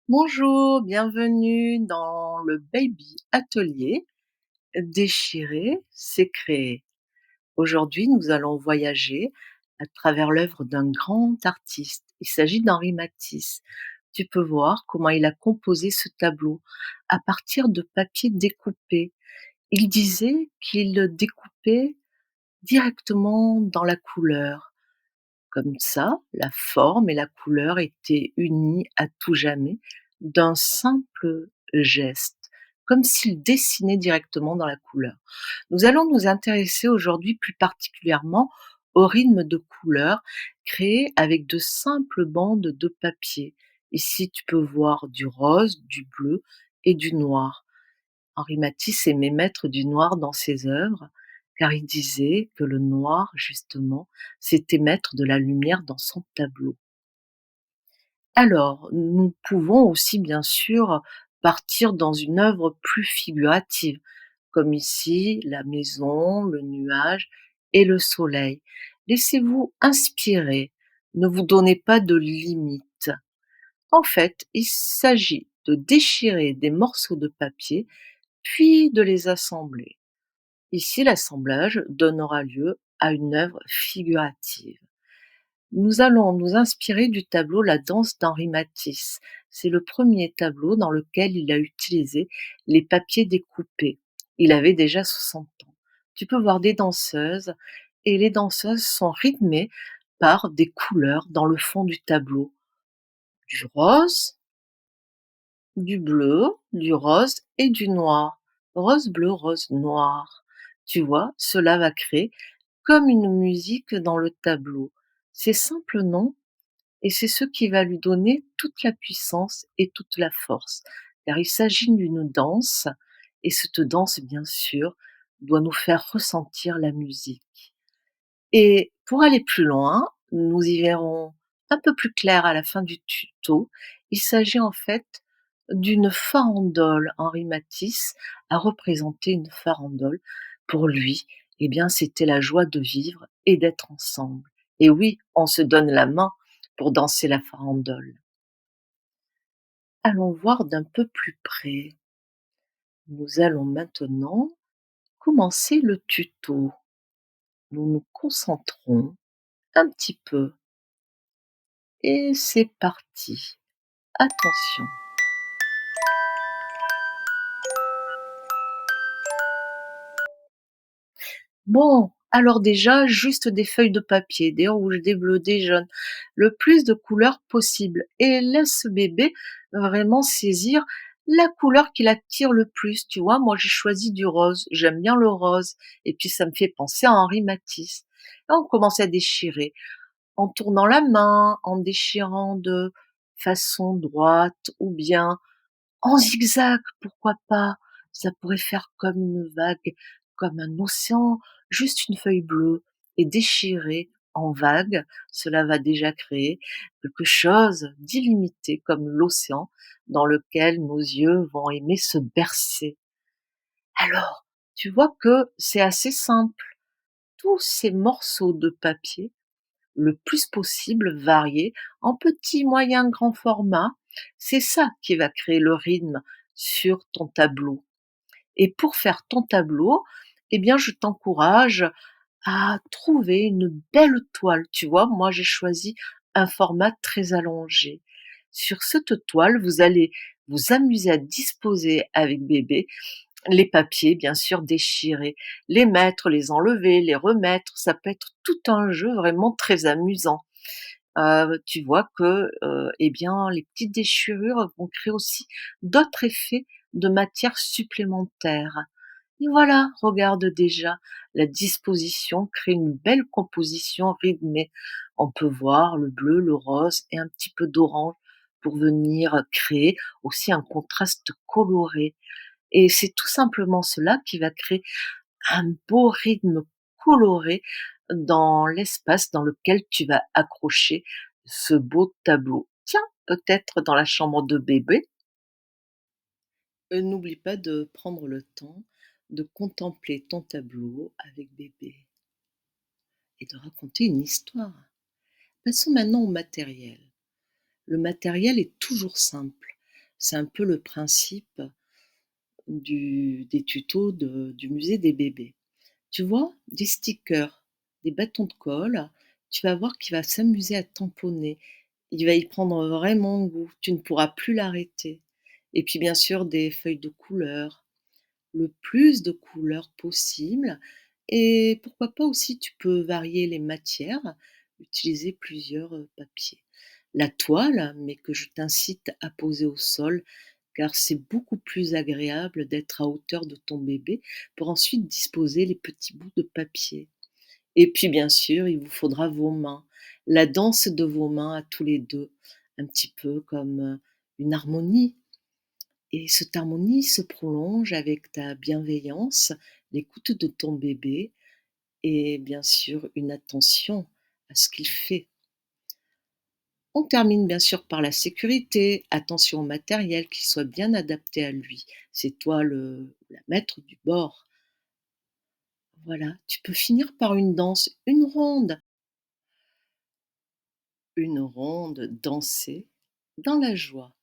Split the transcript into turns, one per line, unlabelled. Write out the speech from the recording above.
Bonjour, bienvenue dans le Baby Atelier. Déchirer, c'est créer. Aujourd'hui, nous allons voyager à travers l'œuvre d'un grand artiste. Il s'agit d'Henri Matisse. Tu peux voir comment il a composé ce tableau à partir de papier découpé. Il disait qu'il le découpait directement dans la couleur. Comme ça, la forme et la couleur étaient unies à tout jamais d'un simple geste, comme s'il dessinait directement dans la couleur. Nous allons nous intéresser aujourd'hui plus particulièrement au rythme de couleurs créé avec de simples bandes de papier. Ici, tu peux voir du rose, du bleu et du noir. Henri Matisse aimait mettre du noir dans ses œuvres, car il disait que le noir, justement, c'était mettre de la lumière dans son tableau. Alors, nous pouvons aussi bien sûr partir dans une œuvre plus figurative, comme ici la maison, le nuage et le soleil. Laissez-vous inspirer, ne vous donnez pas de limites. En fait, il s'agit de déchirer des morceaux de papier puis de les assembler. Ici, l'assemblage donnera lieu à une œuvre figurative. Nous allons nous inspirer du tableau La danse d'Henri Matisse. C'est le premier tableau dans lequel il a utilisé les papiers découpés. Il avait déjà 60 ans. Tu peux voir des danseuses et les danseuses sont rythmées par des couleurs dans le fond du tableau. Du rose, du bleu, du rose et du noir. Rose, bleu, rose, noir. Tu vois, cela va créer comme une musique dans le tableau. C'est simple, non? Et c'est ce qui va lui donner toute la puissance et toute la force. Car il s'agit d'une danse, et cette danse, bien sûr, doit nous faire ressentir la musique. Et pour aller plus loin, nous y verrons un peu plus clair à la fin du tuto. Il s'agit en fait d'une farandole. Henri Matisse a représenté une farandole. Pour lui, eh bien, c'était la joie de vivre et d'être ensemble. Et oui, on se donne la main pour danser la farandole. Allons voir d'un peu plus près. Nous allons maintenant commencer le tuto. Nous nous concentrons un petit peu. Et c'est parti. Attention. Bon, alors déjà, juste des feuilles de papier, des rouges, des bleus, des jaunes, le plus de couleurs possible. Et laisse ce bébé vraiment saisir la couleur qui l'attire le plus. Tu vois, moi j'ai choisi du rose. J'aime bien le rose. Et puis ça me fait penser à Henri Matisse. Et on commence à déchirer en tournant la main, en déchirant de façon droite ou bien en zigzag, pourquoi pas? Ça pourrait faire comme une vague, comme un océan, juste une feuille bleue et déchirée en vague, cela va déjà créer quelque chose d'illimité comme l'océan dans lequel nos yeux vont aimer se bercer. Alors, tu vois que c'est assez simple. Tous ces morceaux de papier, le plus possible variés, en petit, moyen, grand format, c'est ça qui va créer le rythme sur ton tableau. Et pour faire ton tableau, eh bien, je t'encourage à trouver une belle toile. Tu vois, moi, j'ai choisi un format très allongé. Sur cette toile, vous allez vous amuser à disposer avec bébé les papiers, bien sûr, déchirés, les mettre, les enlever, les remettre. Ça peut être tout un jeu vraiment très amusant. Tu vois que, eh bien, les petites déchirures vont créer aussi d'autres effets de matière supplémentaire. Et voilà, regarde déjà, la disposition crée une belle composition rythmée. On peut voir le bleu, le rose et un petit peu d'orange pour venir créer aussi un contraste coloré. Et c'est tout simplement cela qui va créer un beau rythme coloré dans l'espace dans lequel tu vas accrocher ce beau tableau. Tiens, peut-être dans la chambre de bébé. N'oublie pas de prendre le temps de contempler ton tableau avec bébé et de raconter une histoire. Passons maintenant au matériel. Le matériel est toujours simple. C'est un peu le principe des tutos du musée des bébés. Tu vois, des stickers, des bâtons de colle, tu vas voir qu'il va s'amuser à tamponner. Il va y prendre vraiment goût, tu ne pourras plus l'arrêter. Et puis bien sûr des feuilles de couleur, le plus de couleurs possible et pourquoi pas aussi tu peux varier les matières, utiliser plusieurs, papiers. La toile, mais que je t'incite à poser au sol, car c'est beaucoup plus agréable d'être à hauteur de ton bébé pour ensuite disposer les petits bouts de papier. Et puis bien sûr, il vous faudra vos mains, la danse de vos mains à tous les 2, un petit peu comme, une harmonie. Et cette harmonie se prolonge avec ta bienveillance, l'écoute de ton bébé et bien sûr une attention à ce qu'il fait. On termine bien sûr par la sécurité, attention au matériel qui soit bien adapté à lui. C'est toi la maître du bord. Voilà, tu peux finir par une danse, une ronde dansée dans la joie.